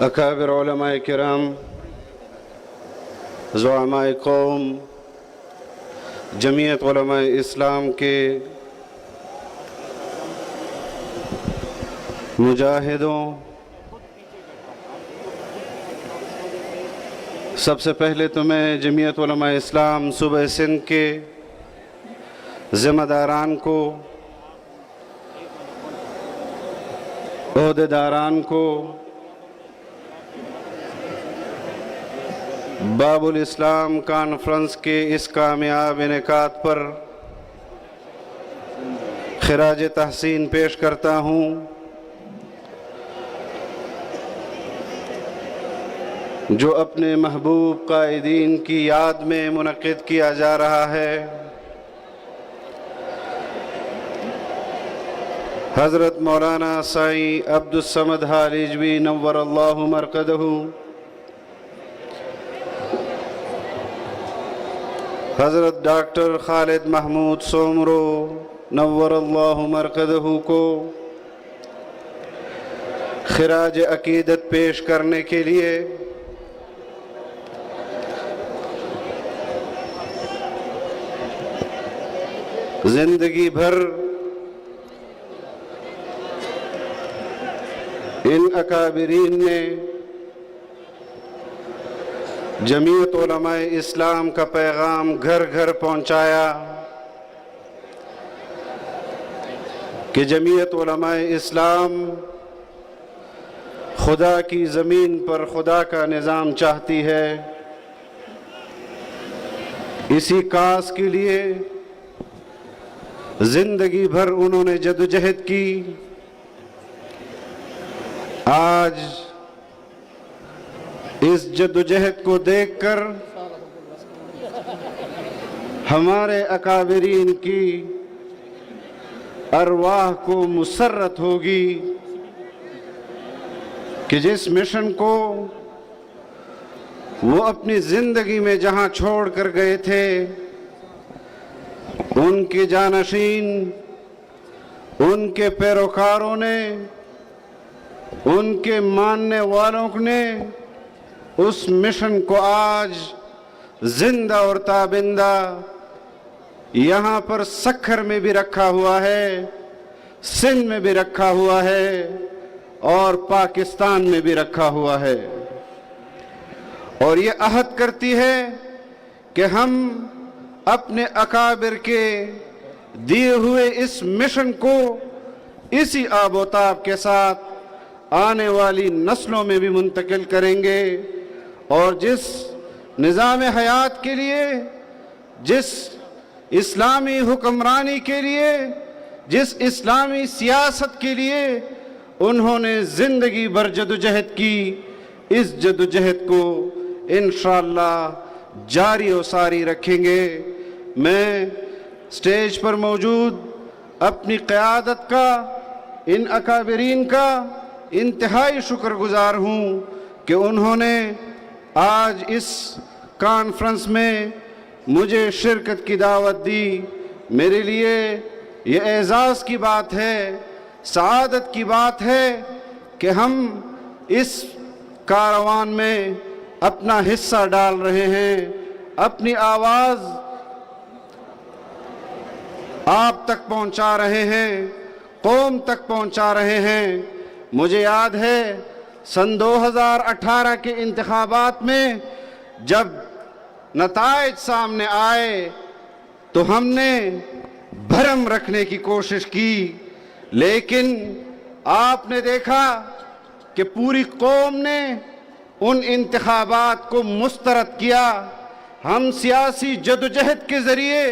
اکابر علماء کرام، زعماء قوم، جمعیت علماء اسلام کے مجاہدوں، سب سے پہلے تو میں جمعیت علماء اسلام صوبہ سندھ کے ذمہ داران کو، عہدیداران کو، باب الاسلام کانفرنس کے اس کامیاب انعقاد پر خراج تحسین پیش کرتا ہوں۔ جو اپنے محبوب قائدین کی یاد میں منعقد کیا جا رہا ہے۔ حضرت مولانا سائیں عبدالصمد حالیجوی نور اللہ مرقدہ، حضرت ڈاکٹر خالد محمود سومرو نور اللہ مرقدہ کو خراج عقیدت پیش کرنے کے لیے زندگی بھر ان اکابرین نے جمعیت علماء اسلام کا پیغام گھر گھر پہنچایا کہ جمعیت علماء اسلام خدا کی زمین پر خدا کا نظام چاہتی ہے۔ اسی کاس کے لیے زندگی بھر انہوں نے جدوجہد کی۔ آج اس جدوجہد کو دیکھ کر ہمارے اکابرین کی ارواح کو مسرت ہوگی کہ جس مشن کو وہ اپنی زندگی میں جہاں چھوڑ کر گئے تھے، ان کے جانشین، ان کے پیروکاروں نے، ان کے ماننے والوں نے اس مشن کو آج زندہ اور تابندہ یہاں پر سکھر میں بھی رکھا ہوا ہے، سندھ میں بھی رکھا ہوا ہے اور پاکستان میں بھی رکھا ہوا ہے، اور یہ عہد کرتی ہے کہ ہم اپنے اکابر کے دیے ہوئے اس مشن کو اسی آب و تاب کے ساتھ آنے والی نسلوں میں بھی منتقل کریں گے، اور جس نظام حیات کے لیے، جس اسلامی حکمرانی کے لیے، جس اسلامی سیاست کے لیے انہوں نے زندگی بھر جدوجہد کی، اس جدوجہد کو انشاءاللہ جاری و ساری رکھیں گے۔ میں سٹیج پر موجود اپنی قیادت کا، ان اکابرین کا انتہائی شکر گزار ہوں کہ انہوں نے آج اس کانفرنس میں مجھے شرکت کی دعوت دی۔ میرے لیے یہ اعزاز کی بات ہے، سعادت کی بات ہے کہ ہم اس کاروان میں اپنا حصہ ڈال رہے ہیں، اپنی آواز آپ تک پہنچا رہے ہیں، قوم تک پہنچا رہے ہیں۔ مجھے یاد ہے سن 2018 کے انتخابات میں جب نتائج سامنے آئے تو ہم نے بھرم رکھنے کی کوشش کی، لیکن آپ نے دیکھا کہ پوری قوم نے ان انتخابات کو مسترد کیا۔ ہم سیاسی جدوجہد کے ذریعے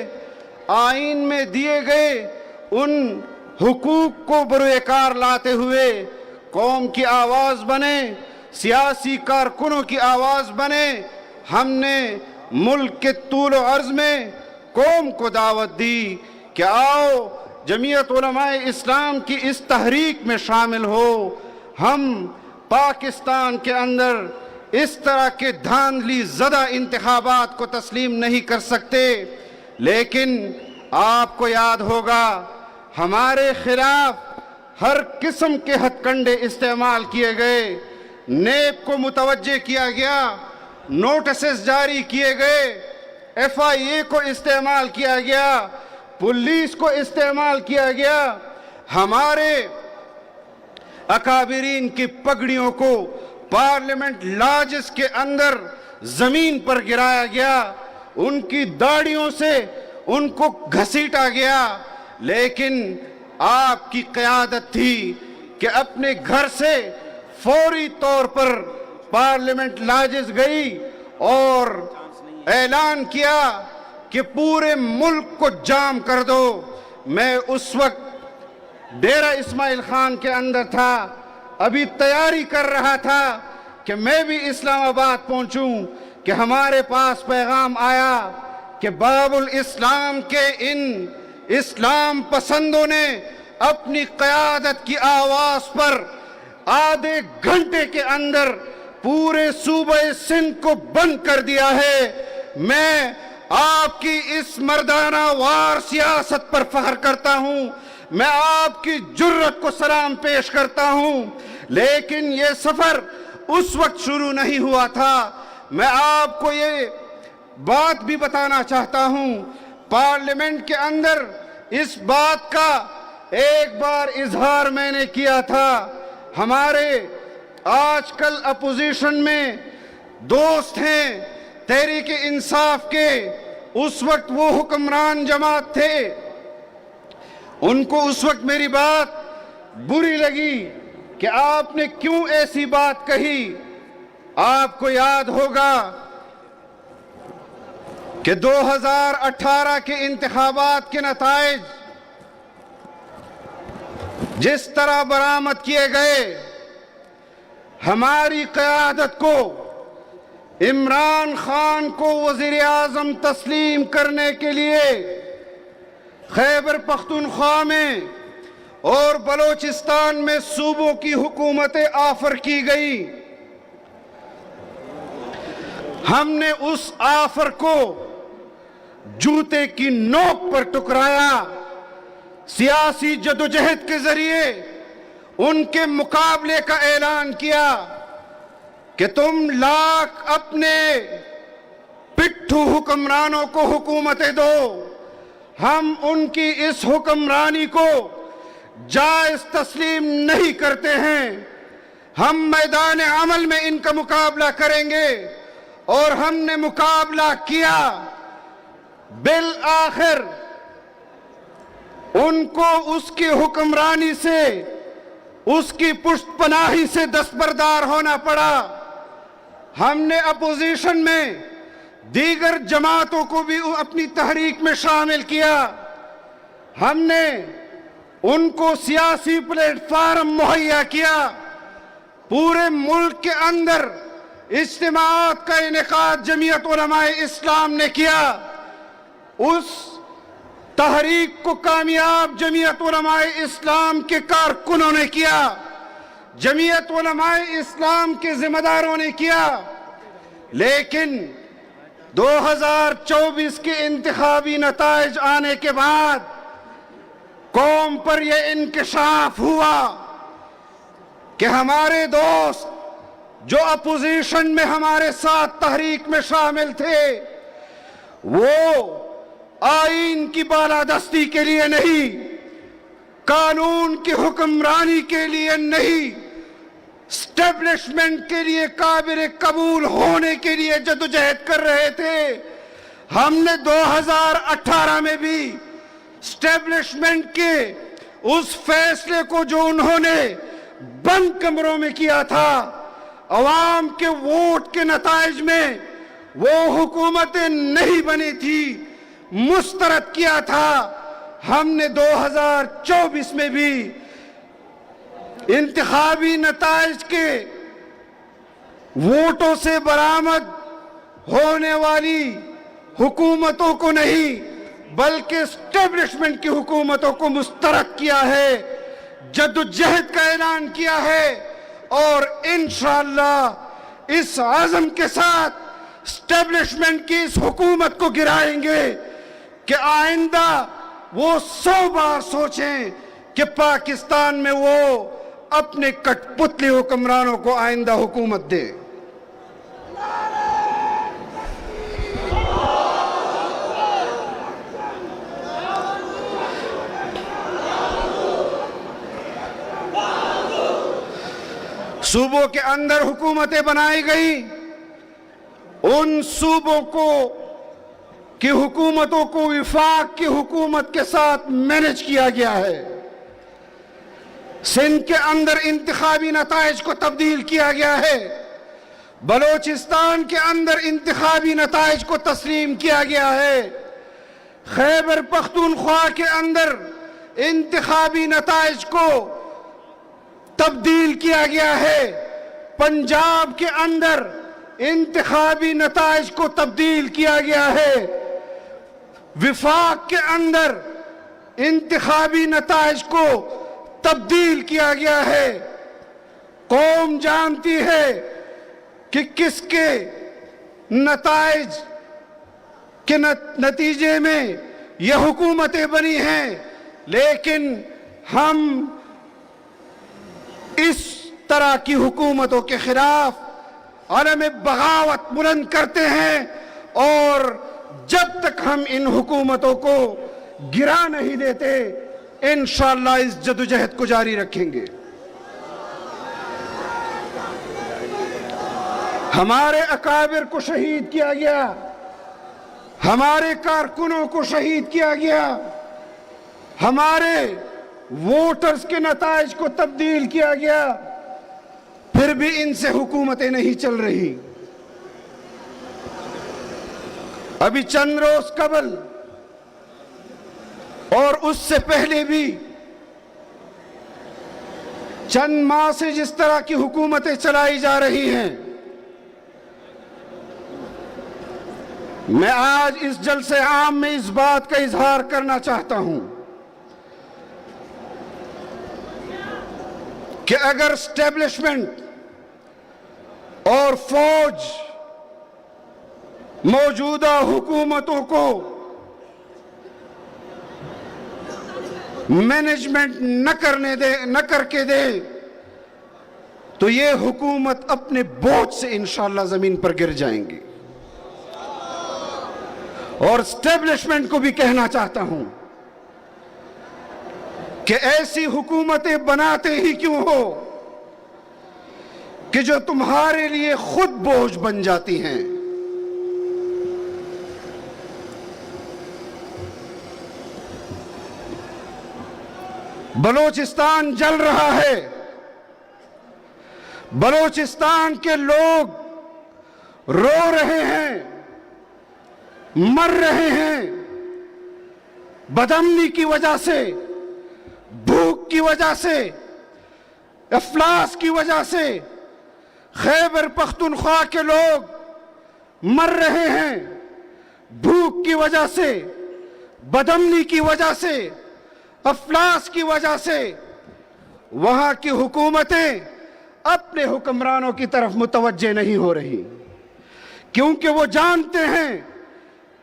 آئین میں دیے گئے ان حقوق کو بروئے کار لاتے ہوئے قوم کی آواز بنے، سیاسی کارکنوں کی آواز بنے۔ ہم نے ملک کے طول و عرض میں قوم کو دعوت دی کہ آؤ جمعیت علماء اسلام کی اس تحریک میں شامل ہو۔ ہم پاکستان کے اندر اس طرح کے دھاندلی زدہ انتخابات کو تسلیم نہیں کر سکتے، لیکن آپ کو یاد ہوگا ہمارے خلاف ہر قسم کے ہتھ کنڈے استعمال کیے گئے۔ نیب کو متوجہ کیا گیا، نوٹسز جاری کیے گئے، FIA کو استعمال کیا گیا، پولیس کو استعمال کیا گیا، ہمارے اکابرین کی پگڑیوں کو پارلیمنٹ لاجز کے اندر زمین پر گرایا گیا، ان کی داڑھیوں سے ان کو گھسیٹا گیا، لیکن آپ کی قیادت تھی کہ اپنے گھر سے فوری طور پر پارلیمنٹ لاجز گئی اور اعلان کیا کہ پورے ملک کو جام کر دو۔ میں اس وقت ڈیرہ اسماعیل خان کے اندر تھا، ابھی تیاری کر رہا تھا کہ میں بھی اسلام آباد پہنچوں کہ ہمارے پاس پیغام آیا کہ باب الاسلام کے ان اسلام پسندوں نے اپنی قیادت کی آواز پر آدھے گھنٹے کے اندر پورے صوبہ سندھ کو بند کر دیا ہے۔ میں آپ کی اس مردانہ وار سیاست پر فخر کرتا ہوں، میں آپ کی جرأت کو سلام پیش کرتا ہوں، لیکن یہ سفر اس وقت شروع نہیں ہوا تھا۔ میں آپ کو یہ بات بھی بتانا چاہتا ہوں، پارلیمنٹ کے اندر اس بات کا ایک بار اظہار میں نے کیا تھا۔ ہمارے آج کل اپوزیشن میں دوست ہیں تحریک انصاف کے، اس وقت وہ حکمران جماعت تھے، ان کو اس وقت میری بات بری لگی کہ آپ نے کیوں ایسی بات کہی۔ آپ کو یاد ہوگا کہ 2018 کے انتخابات کے نتائج جس طرح برآمد کیے گئے، ہماری قیادت کو عمران خان کو وزیر اعظم تسلیم کرنے کے لیے خیبر پختونخوا میں اور بلوچستان میں صوبوں کی حکومتیں آفر کی گئی۔ ہم نے اس آفر کو جوتے کی نوک پر ٹکرایا، سیاسی جدوجہد کے ذریعے ان کے مقابلے کا اعلان کیا کہ تم لاکھ اپنے پٹھو حکمرانوں کو حکومتیں دو، ہم ان کی اس حکمرانی کو جائز تسلیم نہیں کرتے ہیں، ہم میدان عمل میں ان کا مقابلہ کریں گے، اور ہم نے مقابلہ کیا۔ بالآخر ان کو اس کی حکمرانی سے، اس کی پشت پناہی سے دستبردار ہونا پڑا۔ ہم نے اپوزیشن میں دیگر جماعتوں کو بھی اپنی تحریک میں شامل کیا، ہم نے ان کو سیاسی پلیٹ فارم مہیا کیا، پورے ملک کے اندر اجتماعات کا انعقاد جمعیت علماء اسلام نے کیا، اس تحریک کو کامیاب جمعیت علماء اسلام کے کارکنوں نے کیا، جمعیت علماء اسلام کے ذمہ داروں نے کیا، لیکن 2024 کے انتخابی نتائج آنے کے بعد قوم پر یہ انکشاف ہوا کہ ہمارے دوست جو اپوزیشن میں ہمارے ساتھ تحریک میں شامل تھے، وہ آئین کی بالادستی کے لیے نہیں، قانون کی حکمرانی کے لیے نہیں، اسٹیبلشمنٹ کے لیے قابل قبول ہونے کے لیے جدوجہد کر رہے تھے۔ ہم نے 2018 میں بھی اسٹیبلشمنٹ کے اس فیصلے کو جو انہوں نے بند کمروں میں کیا تھا، عوام کے ووٹ کے نتائج میں وہ حکومتیں نہیں بنی تھی، مسترد کیا تھا، ہم نے 2024 میں بھی انتخابی نتائج کے ووٹوں سے برآمد ہونے والی حکومتوں کو نہیں بلکہ اسٹیبلشمنٹ کی حکومتوں کو مسترد کیا ہے، جدوجہد کا اعلان کیا ہے، اور انشاءاللہ اس عزم کے ساتھ اسٹیبلشمنٹ کی اس حکومت کو گرائیں گے کہ آئندہ وہ 100 بار سوچیں کہ پاکستان میں وہ اپنے کٹ پتلی حکمرانوں کو آئندہ حکومت دے۔ صوبوں کے اندر حکومتیں بنائی گئی، ان صوبوں کی حکومتوں کو وفاق کی حکومت کے ساتھ مینج کیا گیا ہے۔ سندھ کے اندر انتخابی نتائج کو تبدیل کیا گیا ہے، بلوچستان کے اندر انتخابی نتائج کو تسلیم کیا گیا ہے، خیبر پختونخوا کے اندر انتخابی نتائج کو تبدیل کیا گیا ہے، پنجاب کے اندر انتخابی نتائج کو تبدیل کیا گیا ہے، وفاق کے اندر انتخابی نتائج کو تبدیل کیا گیا ہے۔ قوم جانتی ہے کہ کس کے نتائج کے نتیجے میں یہ حکومتیں بنی ہیں، لیکن ہم اس طرح کی حکومتوں کے خلاف علم بغاوت بلند کرتے ہیں، اور جب تک ہم ان حکومتوں کو گرا نہیں دیتے انشاءاللہ اس جدوجہد کو جاری رکھیں گے۔ ہمارے اکابر کو شہید کیا گیا، ہمارے کارکنوں کو شہید کیا گیا، ہمارے ووٹرز کے نتائج کو تبدیل کیا گیا، پھر بھی ان سے حکومتیں نہیں چل رہی۔ ابھی چند روز قبل اور اس سے پہلے بھی چند ماہ سے جس طرح کی حکومتیں چلائی جا رہی ہیں، میں آج اس جلسے عام میں اس بات کا اظہار کرنا چاہتا ہوں کہ اگر اسٹیبلشمنٹ اور فوج موجودہ حکومتوں کو مینجمنٹ نہ کر کے دے تو یہ حکومت اپنے بوجھ سے انشاءاللہ زمین پر گر جائیں گی۔ اور اسٹیبلشمنٹ کو بھی کہنا چاہتا ہوں کہ ایسی حکومتیں بناتے ہی کیوں ہو کہ جو تمہارے لیے خود بوجھ بن جاتی ہیں۔ بلوچستان جل رہا ہے، بلوچستان کے لوگ رو رہے ہیں، مر رہے ہیں، بدامنی کی وجہ سے، بھوک کی وجہ سے، افلاس کی وجہ سے خیبر پختونخوا کے لوگ مر رہے ہیں، بھوک کی وجہ سے، بدامنی کی وجہ سے، افلاس کی وجہ سے۔ وہاں کی حکومتیں اپنے حکمرانوں کی طرف متوجہ نہیں ہو رہی، کیونکہ وہ جانتے ہیں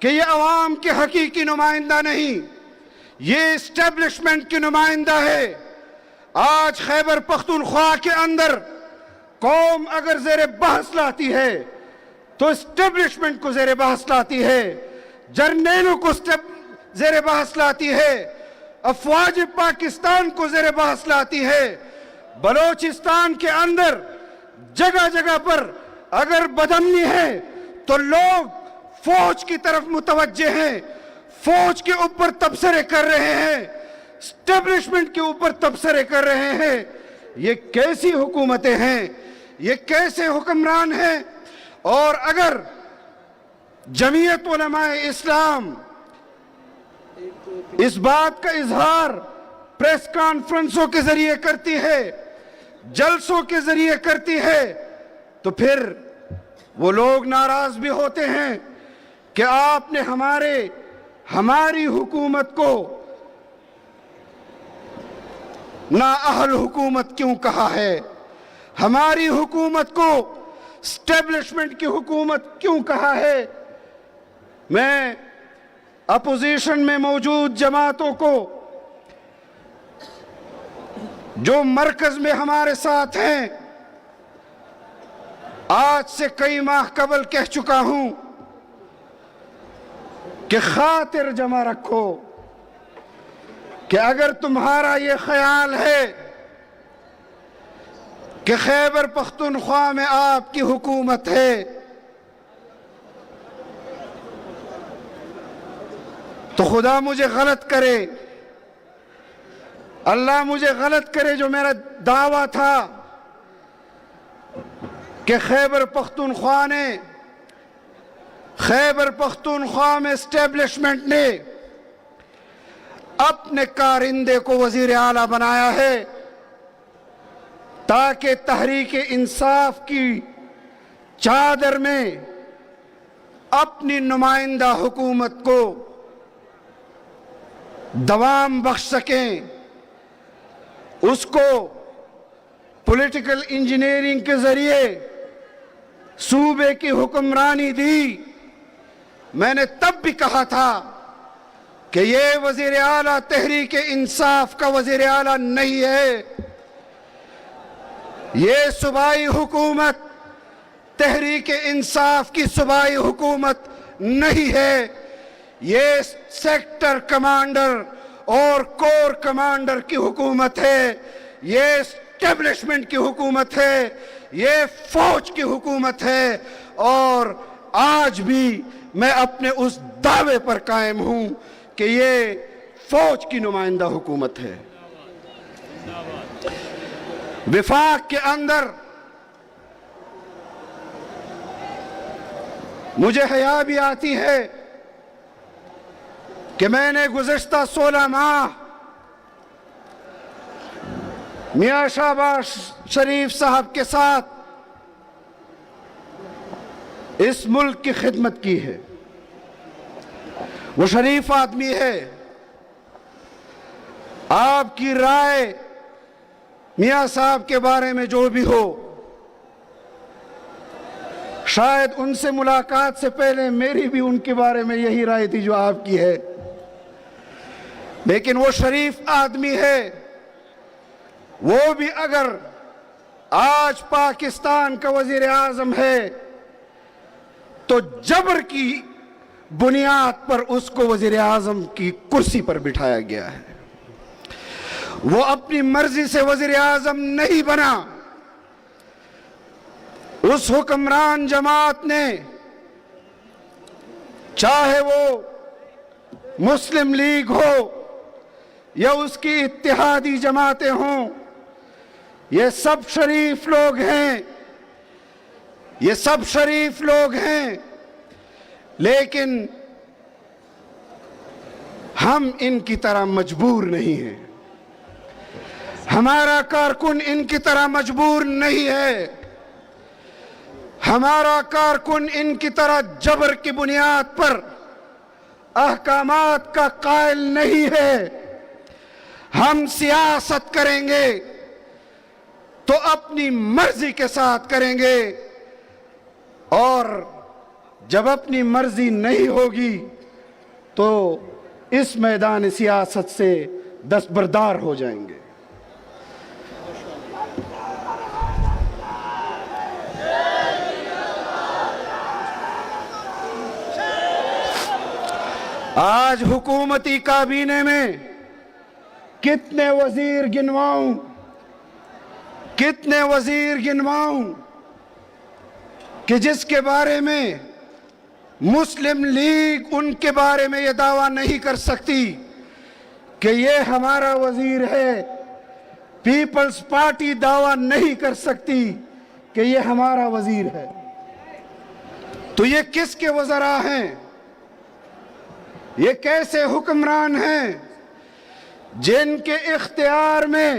کہ یہ عوام کے حقیقی نمائندہ نہیں، یہ اسٹیبلشمنٹ کی نمائندہ ہے۔ آج خیبر پختونخوا کے اندر قوم اگر زیر بحث لاتی ہے تو اسٹیبلشمنٹ کو زیر بحث لاتی ہے، جرنیلوں کو زیر بحث لاتی ہے، افواج پاکستان کو زیر بحث لاتی ہے۔ بلوچستان کے اندر جگہ جگہ پر اگر بدامنی ہے تو لوگ فوج کی طرف متوجہ ہیں، فوج کے اوپر تبصرے کر رہے ہیں، اسٹیبلشمنٹ کے اوپر تبصرے کر رہے ہیں۔ یہ کیسی حکومتیں ہیں، یہ کیسے حکمران ہیں؟ اور اگر جمعیت علماء اسلام اس بات کا اظہار پریس کانفرنسوں کے ذریعے کرتی ہے، جلسوں کے ذریعے کرتی ہے، تو پھر وہ لوگ ناراض بھی ہوتے ہیں کہ آپ نے ہماری حکومت کو نااہل حکومت کیوں کہا ہے، ہماری حکومت کو اسٹیبلشمنٹ کی حکومت کیوں کہا ہے۔ میں اپوزیشن میں موجود جماعتوں کو جو مرکز میں ہمارے ساتھ ہیں، آج سے کئی ماہ قبل کہہ چکا ہوں کہ خاطر جمع رکھو کہ اگر تمہارا یہ خیال ہے کہ خیبر پختونخوا میں آپ کی حکومت ہے تو خدا مجھے غلط کرے، اللہ مجھے غلط کرے جو میرا دعویٰ تھا کہ خیبر پختونخوا نے، خیبر پختونخوا میں اسٹیبلشمنٹ نے اپنے کارندے کو وزیر اعلیٰ بنایا ہے تاکہ تحریک انصاف کی چادر میں اپنی نمائندہ حکومت کو دوام بخش سکیں، اس کو پولیٹیکل انجینئرنگ کے ذریعے صوبے کی حکمرانی دی۔ میں نے تب بھی کہا تھا کہ یہ وزیر اعلیٰ تحریک انصاف کا وزیر اعلیٰ نہیں ہے، یہ صوبائی حکومت تحریک انصاف کی صوبائی حکومت نہیں ہے، یہ سیکٹر کمانڈر اور کور کمانڈر کی حکومت ہے، یہ اسٹیبلشمنٹ کی حکومت ہے، یہ فوج کی حکومت ہے، اور آج بھی میں اپنے اس دعوے پر قائم ہوں کہ یہ فوج کی نمائندہ حکومت ہے۔ وفاق کے اندر مجھے حیا بھی آتی ہے کہ میں نے گزشتہ 16 ماہ میاں شہباز شریف صاحب کے ساتھ اس ملک کی خدمت کی ہے۔ وہ شریف آدمی ہے، آپ کی رائے میاں صاحب کے بارے میں جو بھی ہو، شاید ان سے ملاقات سے پہلے میری بھی ان کے بارے میں یہی رائے تھی جو آپ کی ہے، لیکن وہ شریف آدمی ہے، وہ بھی اگر آج پاکستان کا وزیر اعظم ہے تو جبر کی بنیاد پر اس کو وزیر اعظم کی کرسی پر بٹھایا گیا ہے، وہ اپنی مرضی سے وزیر اعظم نہیں بنا۔ اس حکمران جماعت نے، چاہے وہ مسلم لیگ ہو یا اس کی اتحادی جماعتیں ہوں، یہ سب شریف لوگ ہیں، یہ سب شریف لوگ ہیں، لیکن ہم ان کی طرح مجبور نہیں ہیں، ہمارا کارکن ان کی طرح مجبور نہیں ہے، ہمارا کارکن ان کی طرح جبر کی بنیاد پر احکامات کا قائل نہیں ہے۔ ہم سیاست کریں گے تو اپنی مرضی کے ساتھ کریں گے، اور جب اپنی مرضی نہیں ہوگی تو اس میدان سیاست سے دستبردار ہو جائیں گے۔ آج حکومتی کابینے میں کتنے وزیر گنواؤں، کتنے وزیر گنواؤں کہ جس کے بارے میں مسلم لیگ ان کے بارے میں یہ دعویٰ نہیں کر سکتی کہ یہ ہمارا وزیر ہے، پیپلز پارٹی دعویٰ نہیں کر سکتی کہ یہ ہمارا وزیر ہے، تو یہ کس کے وزراء ہیں؟ یہ کیسے حکمران ہیں جن کے اختیار میں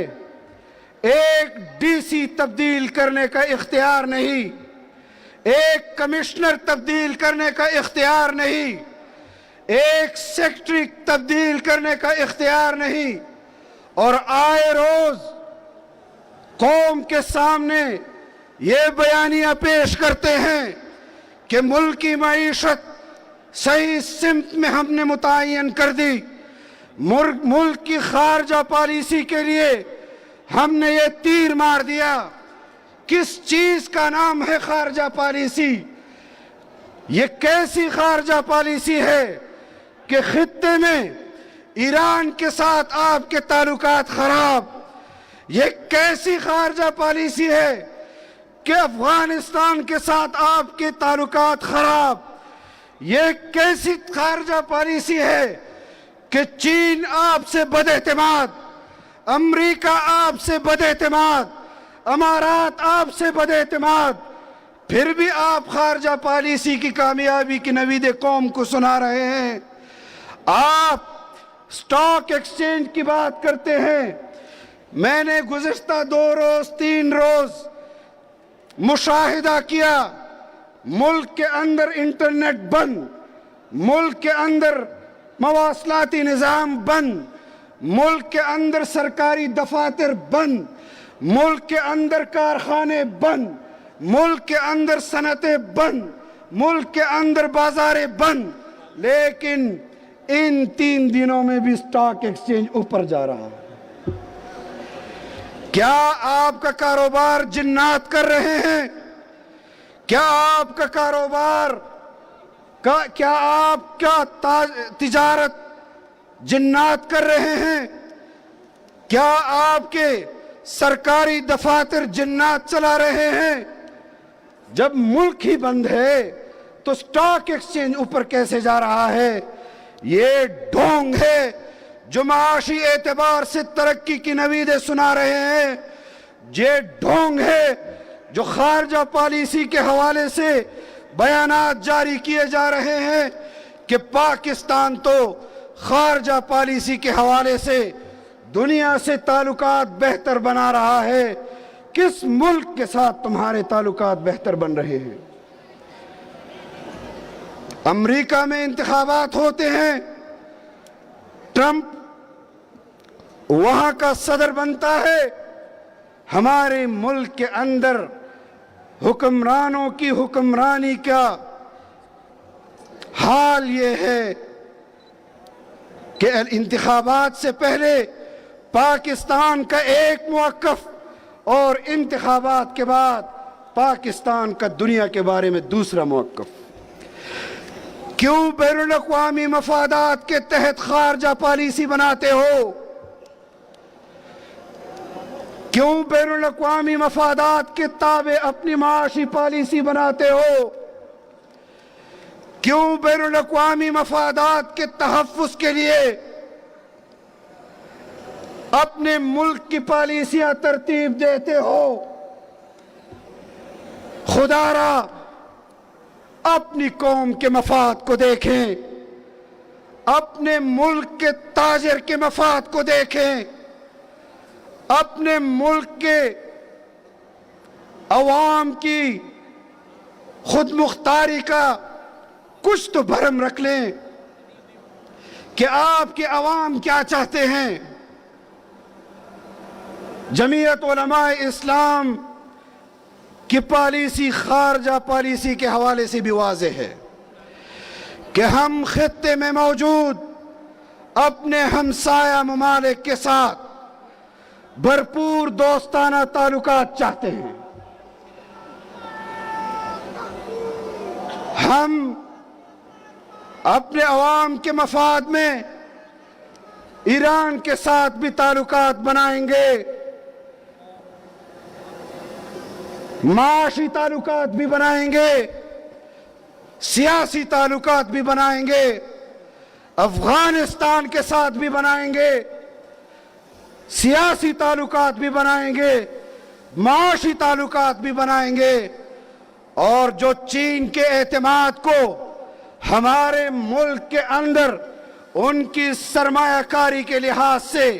ایک ڈی سی تبدیل کرنے کا اختیار نہیں، ایک کمشنر تبدیل کرنے کا اختیار نہیں، ایک سیکٹری تبدیل کرنے کا اختیار نہیں، اور آئے روز قوم کے سامنے یہ بیانیہ پیش کرتے ہیں کہ ملک کی معیشت صحیح سمت میں ہم نے متعین کر دی، ملک کی خارجہ پالیسی کے لیے ہم نے یہ تیر مار دیا. کس چیز کا نام ہے خارجہ پالیسی؟ یہ کیسی خارجہ پالیسی ہے کہ خطے میں ایران کے ساتھ آپ کے تعلقات خراب؟ یہ کیسی خارجہ پالیسی ہے کہ افغانستان کے ساتھ آپ کے تعلقات خراب؟ یہ کیسی خارجہ پالیسی ہے کہ چین آپ سے بد اعتماد، امریکہ آپ سے بد اعتماد، امارات آپ سے بد اعتماد، پھر بھی آپ خارجہ پالیسی کی کامیابی کی نوید قوم کو سنا رہے ہیں؟ آپ سٹاک ایکسچینج کی بات کرتے ہیں. میں نے گزشتہ 2 روز 3 روز مشاہدہ کیا، ملک کے اندر انٹرنیٹ بند، ملک کے اندر مواصلاتی نظام بند، ملک کے اندر سرکاری دفاتر بند، ملک کے اندر کارخانے بند، ملک کے اندر صنعتیں بند، ملک کے اندر بازاریں بند، لیکن ان 3 دنوں میں بھی سٹاک ایکسچینج اوپر جا رہا ہے. کیا آپ کا کاروبار جنات کر رہے ہیں؟ کیا آپ کا کاروبار کیا آپ کا تجارت جنات کر رہے ہیں؟ کیا آپ کے سرکاری دفاتر جنات چلا رہے ہیں؟ جب ملک ہی بند ہے تو سٹاک ایکسچینج اوپر کیسے جا رہا ہے؟ یہ ڈھونگ ہے جو معاشی اعتبار سے ترقی کی نویدیں سنا رہے ہیں. یہ ڈھونگ ہے جو خارجہ پالیسی کے حوالے سے بیانات جاری کیے جا رہے ہیں کہ پاکستان تو خارجہ پالیسی کے حوالے سے دنیا سے تعلقات بہتر بنا رہا ہے. کس ملک کے ساتھ تمہارے تعلقات بہتر بن رہے ہیں؟ امریکہ میں انتخابات ہوتے ہیں، ٹرمپ وہاں کا صدر بنتا ہے. ہمارے ملک کے اندر حکمرانوں کی حکمرانی کا حال یہ ہے کہ انتخابات سے پہلے پاکستان کا ایک موقف اور انتخابات کے بعد پاکستان کا دنیا کے بارے میں دوسرا موقف. کیوں بین الاقوامی مفادات کے تحت خارجہ پالیسی بناتے ہو؟ کیوں بین الاقوامی مفادات کے تابع اپنی معاشی پالیسی بناتے ہو؟ کیوں بین الاقوامی مفادات کے تحفظ کے لیے اپنے ملک کی پالیسیاں ترتیب دیتے ہو؟ خدا را اپنی قوم کے مفاد کو دیکھیں، اپنے ملک کے تاجر کے مفاد کو دیکھیں، اپنے ملک کے عوام کی خود مختاری کا کچھ تو بھرم رکھ لیں کہ آپ کے عوام کیا چاہتے ہیں. جمعیت علماء اسلام کی پالیسی خارجہ پالیسی کے حوالے سے بھی واضح ہے کہ ہم خطے میں موجود اپنے ہمسایہ ممالک کے ساتھ بھرپور دوستانہ تعلقات چاہتے ہیں. ہم اپنے عوام کے مفاد میں ایران کے ساتھ بھی تعلقات بنائیں گے، معاشی تعلقات بھی بنائیں گے، سیاسی تعلقات بھی بنائیں گے، افغانستان کے ساتھ بھی بنائیں گے، سیاسی تعلقات بھی بنائیں گے، معاشی تعلقات بھی بنائیں گے. اور جو چین کے اعتماد کو ہمارے ملک کے اندر ان کی سرمایہ کاری کے لحاظ سے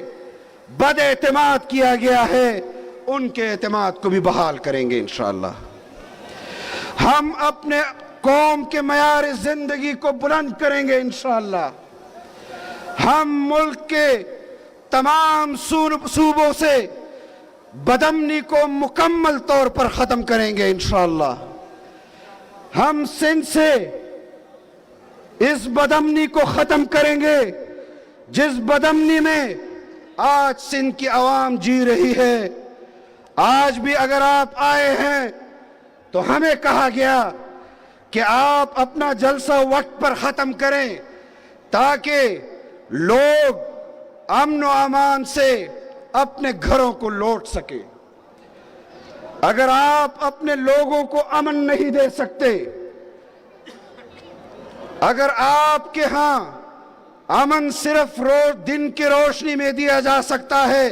بد اعتماد کیا گیا ہے، ان کے اعتماد کو بھی بحال کریں گے انشاءاللہ. ہم اپنے قوم کے معیار زندگی کو بلند کریں گے انشاءاللہ. ہم ملک کے تمام صوبوں سے بدامنی کو مکمل طور پر ختم کریں گے انشاءاللہ. ہم سندھ سے اس بدامنی کو ختم کریں گے جس بدامنی میں آج سندھ کی عوام جی رہی ہے. آج بھی اگر آپ آئے ہیں تو ہمیں کہا گیا کہ آپ اپنا جلسہ وقت پر ختم کریں تاکہ لوگ امن و امان سے اپنے گھروں کو لوٹ سکیں. اگر آپ اپنے لوگوں کو امن نہیں دے سکتے، اگر آپ کے ہاں امن صرف دن کی روشنی میں دیا جا سکتا ہے،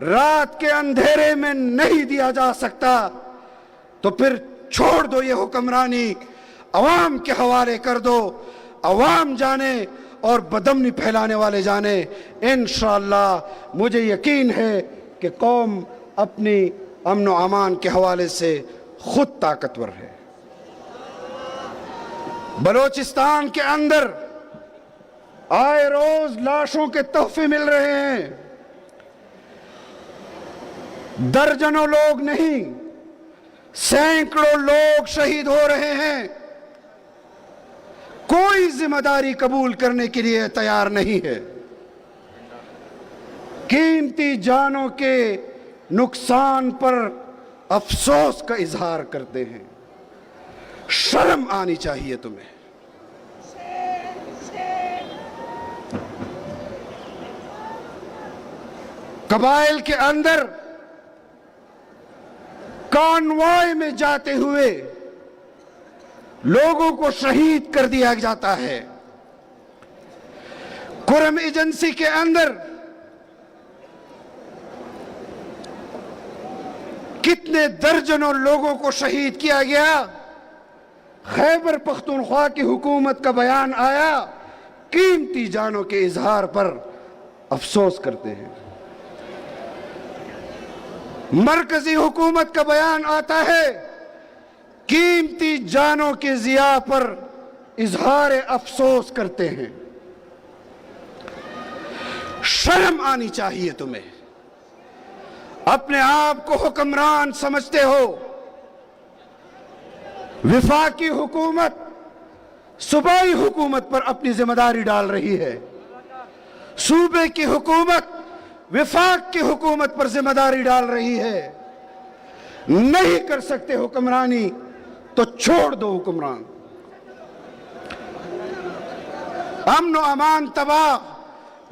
رات کے اندھیرے میں نہیں دیا جا سکتا، تو پھر چھوڑ دو یہ حکمرانی، عوام کے حوالے کر دو. عوام جانے اور بدامنی پھیلانے والے جانے. انشاءاللہ مجھے یقین ہے کہ قوم اپنی امن و امان کے حوالے سے خود طاقتور ہے. بلوچستان کے اندر آئے روز لاشوں کے تحفے مل رہے ہیں. درجنوں لوگ نہیں، سینکڑوں لوگ شہید ہو رہے ہیں. کوئی ذمہ داری قبول کرنے کے لیے تیار نہیں ہے. قیمتی جانوں کے نقصان پر افسوس کا اظہار کرتے ہیں. شرم آنی چاہیے تمہیں. قبائل کے اندر کانوائے میں جاتے ہوئے لوگوں کو شہید کر دیا جاتا ہے. کرم ایجنسی کے اندر کتنے درجنوں لوگوں کو شہید کیا گیا. خیبر پختونخوا کی حکومت کا بیان آیا، قیمتی جانوں کے اظہار پر افسوس کرتے ہیں. مرکزی حکومت کا بیان آتا ہے، قیمتی جانوں کے ضیاع پر اظہار افسوس کرتے ہیں. شرم آنی چاہیے تمہیں. اپنے آپ کو حکمران سمجھتے ہو. وفاقی حکومت صوبائی حکومت پر اپنی ذمہ داری ڈال رہی ہے. صوبے کی حکومت وفاق کی حکومت پر ذمہ داری ڈال رہی ہے. نہیں کر سکتے حکمرانی تو چھوڑ دو حکمران. امن و امان تباہ،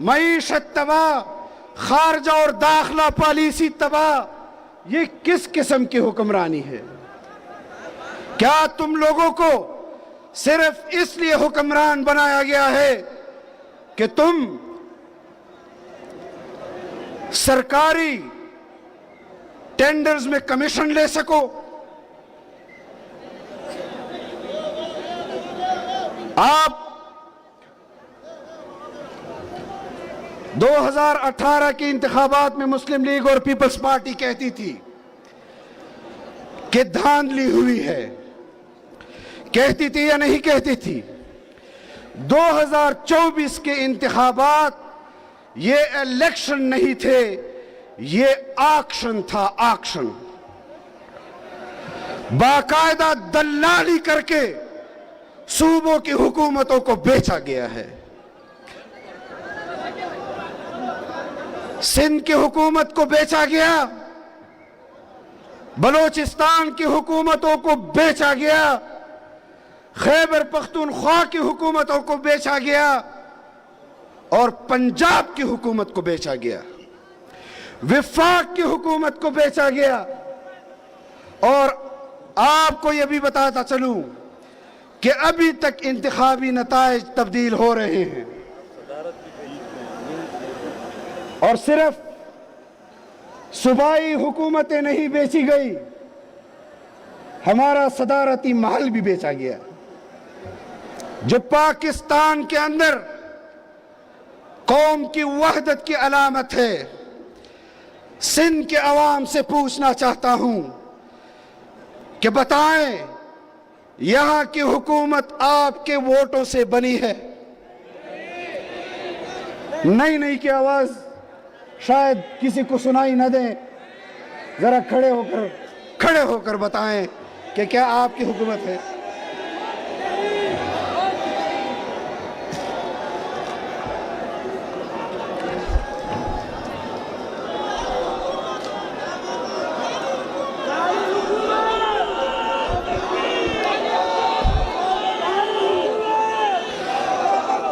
معیشت تباہ، خارجہ اور داخلہ پالیسی تباہ. یہ کس قسم کی حکمرانی ہے؟ کیا تم لوگوں کو صرف اس لیے حکمران بنایا گیا ہے کہ تم سرکاری ٹینڈرز میں کمیشن لے سکو؟ آپ 2018 کے انتخابات میں مسلم لیگ اور پیپلز پارٹی کہتی تھی کہ دھاندلی ہوئی ہے. کہتی تھی یا نہیں کہتی تھی؟ 2024 کے انتخابات یہ الیکشن نہیں تھے، یہ آکشن تھا. آکشن باقاعدہ دلالی کر کے صوبوں کی حکومتوں کو بیچا گیا ہے. سندھ کی حکومت کو بیچا گیا، بلوچستان کی حکومتوں کو بیچا گیا، خیبر پختونخوا کی حکومتوں کو بیچا گیا اور پنجاب کی حکومت کو بیچا گیا. وفاق کی حکومت کو بیچا گیا. اور آپ کو یہ بھی بتاتا چلوں کہ ابھی تک انتخابی نتائج تبدیل ہو رہے ہیں اور صرف صوبائی حکومتیں نہیں بیچی گئی، ہمارا صدارتی محل بھی بیچا گیا. جو پاکستان کے اندر قوم کی وحدت کی علامت ہے. سندھ کے عوام سے پوچھنا چاہتا ہوں کہ بتائیں، یہاں کی حکومت آپ کے ووٹوں سے بنی ہے؟ نہیں کی آواز شاید کسی کو سنائی نہ دیں. ذرا کھڑے ہو کر بتائیں کہ کیا آپ کی حکومت ہے؟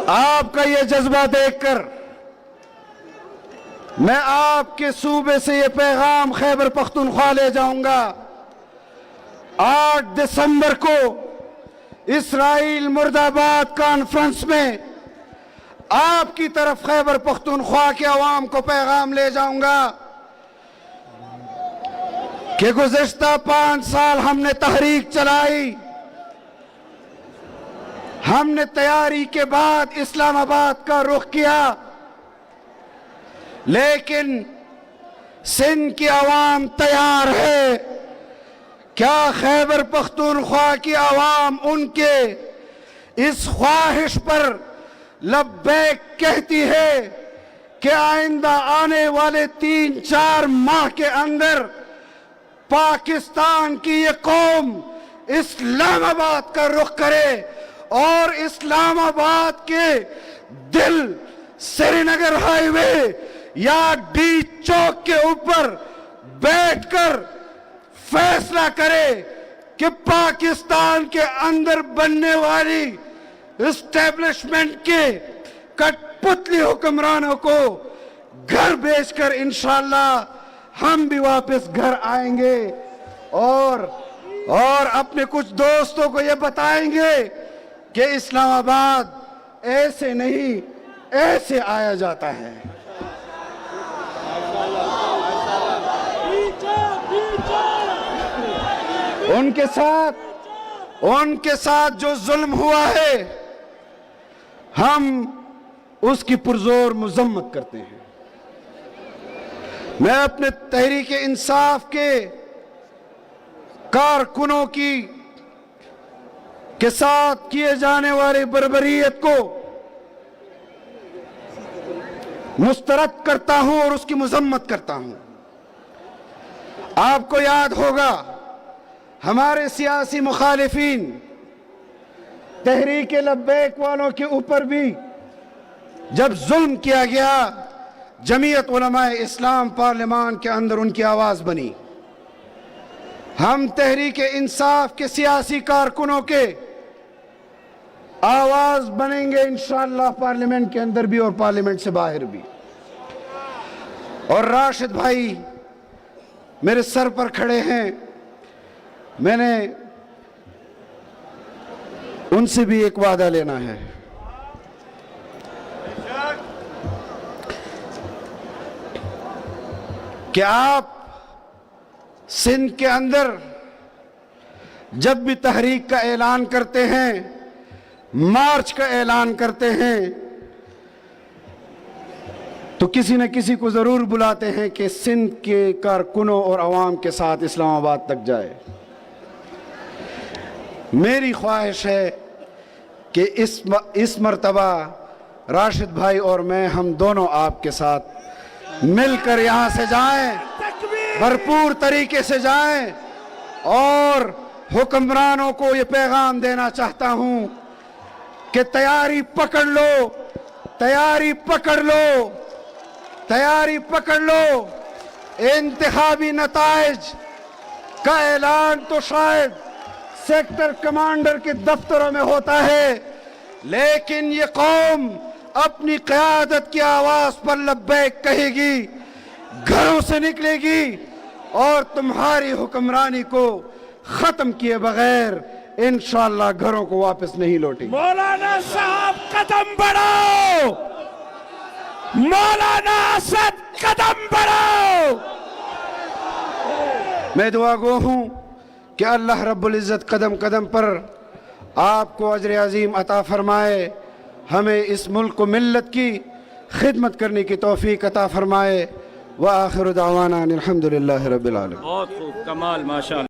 آپ کا یہ جذبہ دیکھ کر میں آپ کے صوبے سے یہ پیغام خیبر پختونخوا لے جاؤں گا۔ 8 دسمبر کو اسرائیل مرد آباد کانفرنس میں آپ کی طرف خیبر پختونخوا کے عوام کو پیغام لے جاؤں گا کہ گزشتہ 5 سال ہم نے تحریک چلائی، ہم نے تیاری کے بعد اسلام آباد کا رخ کیا، لیکن سندھ کی عوام تیار ہے۔ کیا خیبر پختونخوا کی عوام ان کے اس خواہش پر لبیک کہتی ہے کہ آئندہ آنے والے 3-4 ماہ کے اندر پاکستان کی یہ قوم اسلام آباد کا رخ کرے اور اسلام آباد کے دل سری نگر ہائی وے یا ڈی چوک کے اوپر بیٹھ کر فیصلہ کرے کہ پاکستان کے اندر بننے والی اسٹیبلشمنٹ کے کٹ پتلی حکمرانوں کو گھر بیچ کر انشاءاللہ ہم بھی واپس گھر آئیں گے اور اپنے کچھ دوستوں کو یہ بتائیں گے کہ اسلام آباد ایسے نہیں ایسے آیا جاتا ہے۔ ان کے ساتھ جو ظلم ہوا ہے ہم اس کی پرزور مذمت کرتے ہیں۔ میں اپنے تحریک انصاف کے کارکنوں کے ساتھ کیے جانے والی بربریت کو مسترد کرتا ہوں اور اس کی مذمت کرتا ہوں۔ آپ کو یاد ہوگا ہمارے سیاسی مخالفین تحریک لبیک والوں کے اوپر بھی جب ظلم کیا گیا، جمعیت علماء اسلام پارلیمان کے اندر ان کی آواز بنی۔ ہم تحریک انصاف کے سیاسی کارکنوں کے آواز بنیں گے انشاءاللہ پارلیمنٹ کے اندر بھی اور پارلیمنٹ سے باہر بھی۔ اور راشد بھائی میرے سر پر کھڑے ہیں، میں نے ان سے بھی ایک وعدہ لینا ہے۔ کہ آپ سندھ کے اندر جب بھی تحریک کا اعلان کرتے ہیں، مارچ کا اعلان کرتے ہیں، تو کسی نہ کسی کو ضرور بلاتے ہیں کہ سندھ کے کارکنوں اور عوام کے ساتھ اسلام آباد تک جائے۔ میری خواہش ہے کہ اس مرتبہ راشد بھائی اور میں ہم دونوں آپ کے ساتھ مل کر یہاں سے جائیں، بھرپور طریقے سے جائیں، اور حکمرانوں کو یہ پیغام دینا چاہتا ہوں کہ تیاری پکڑ لو، تیاری پکڑ لو، تیاری پکڑ لو۔ انتخابی نتائج کا اعلان تو شاید سیکٹر کمانڈر کے دفتروں میں ہوتا ہے، لیکن یہ قوم اپنی قیادت کی آواز پر لبیک کہے گی، گھروں سے نکلے گی اور تمہاری حکمرانی کو ختم کیے بغیر انشاءاللہ گھروں کو واپس نہیں لوٹے گی۔ مولانا صاحب قدم بڑھاؤ، مولانا اسد قدم بڑھاؤ۔ میں دعا گو ہوں کہ اللہ رب العزت قدم قدم پر آپ کو اجر عظیم عطا فرمائے، ہمیں اس ملک و ملت کی خدمت کرنے کی توفیق عطا فرمائے۔ وآخر دعوانا الحمدللہ رب العالمین۔ بہت خوب، کمال، ماشاءاللہ۔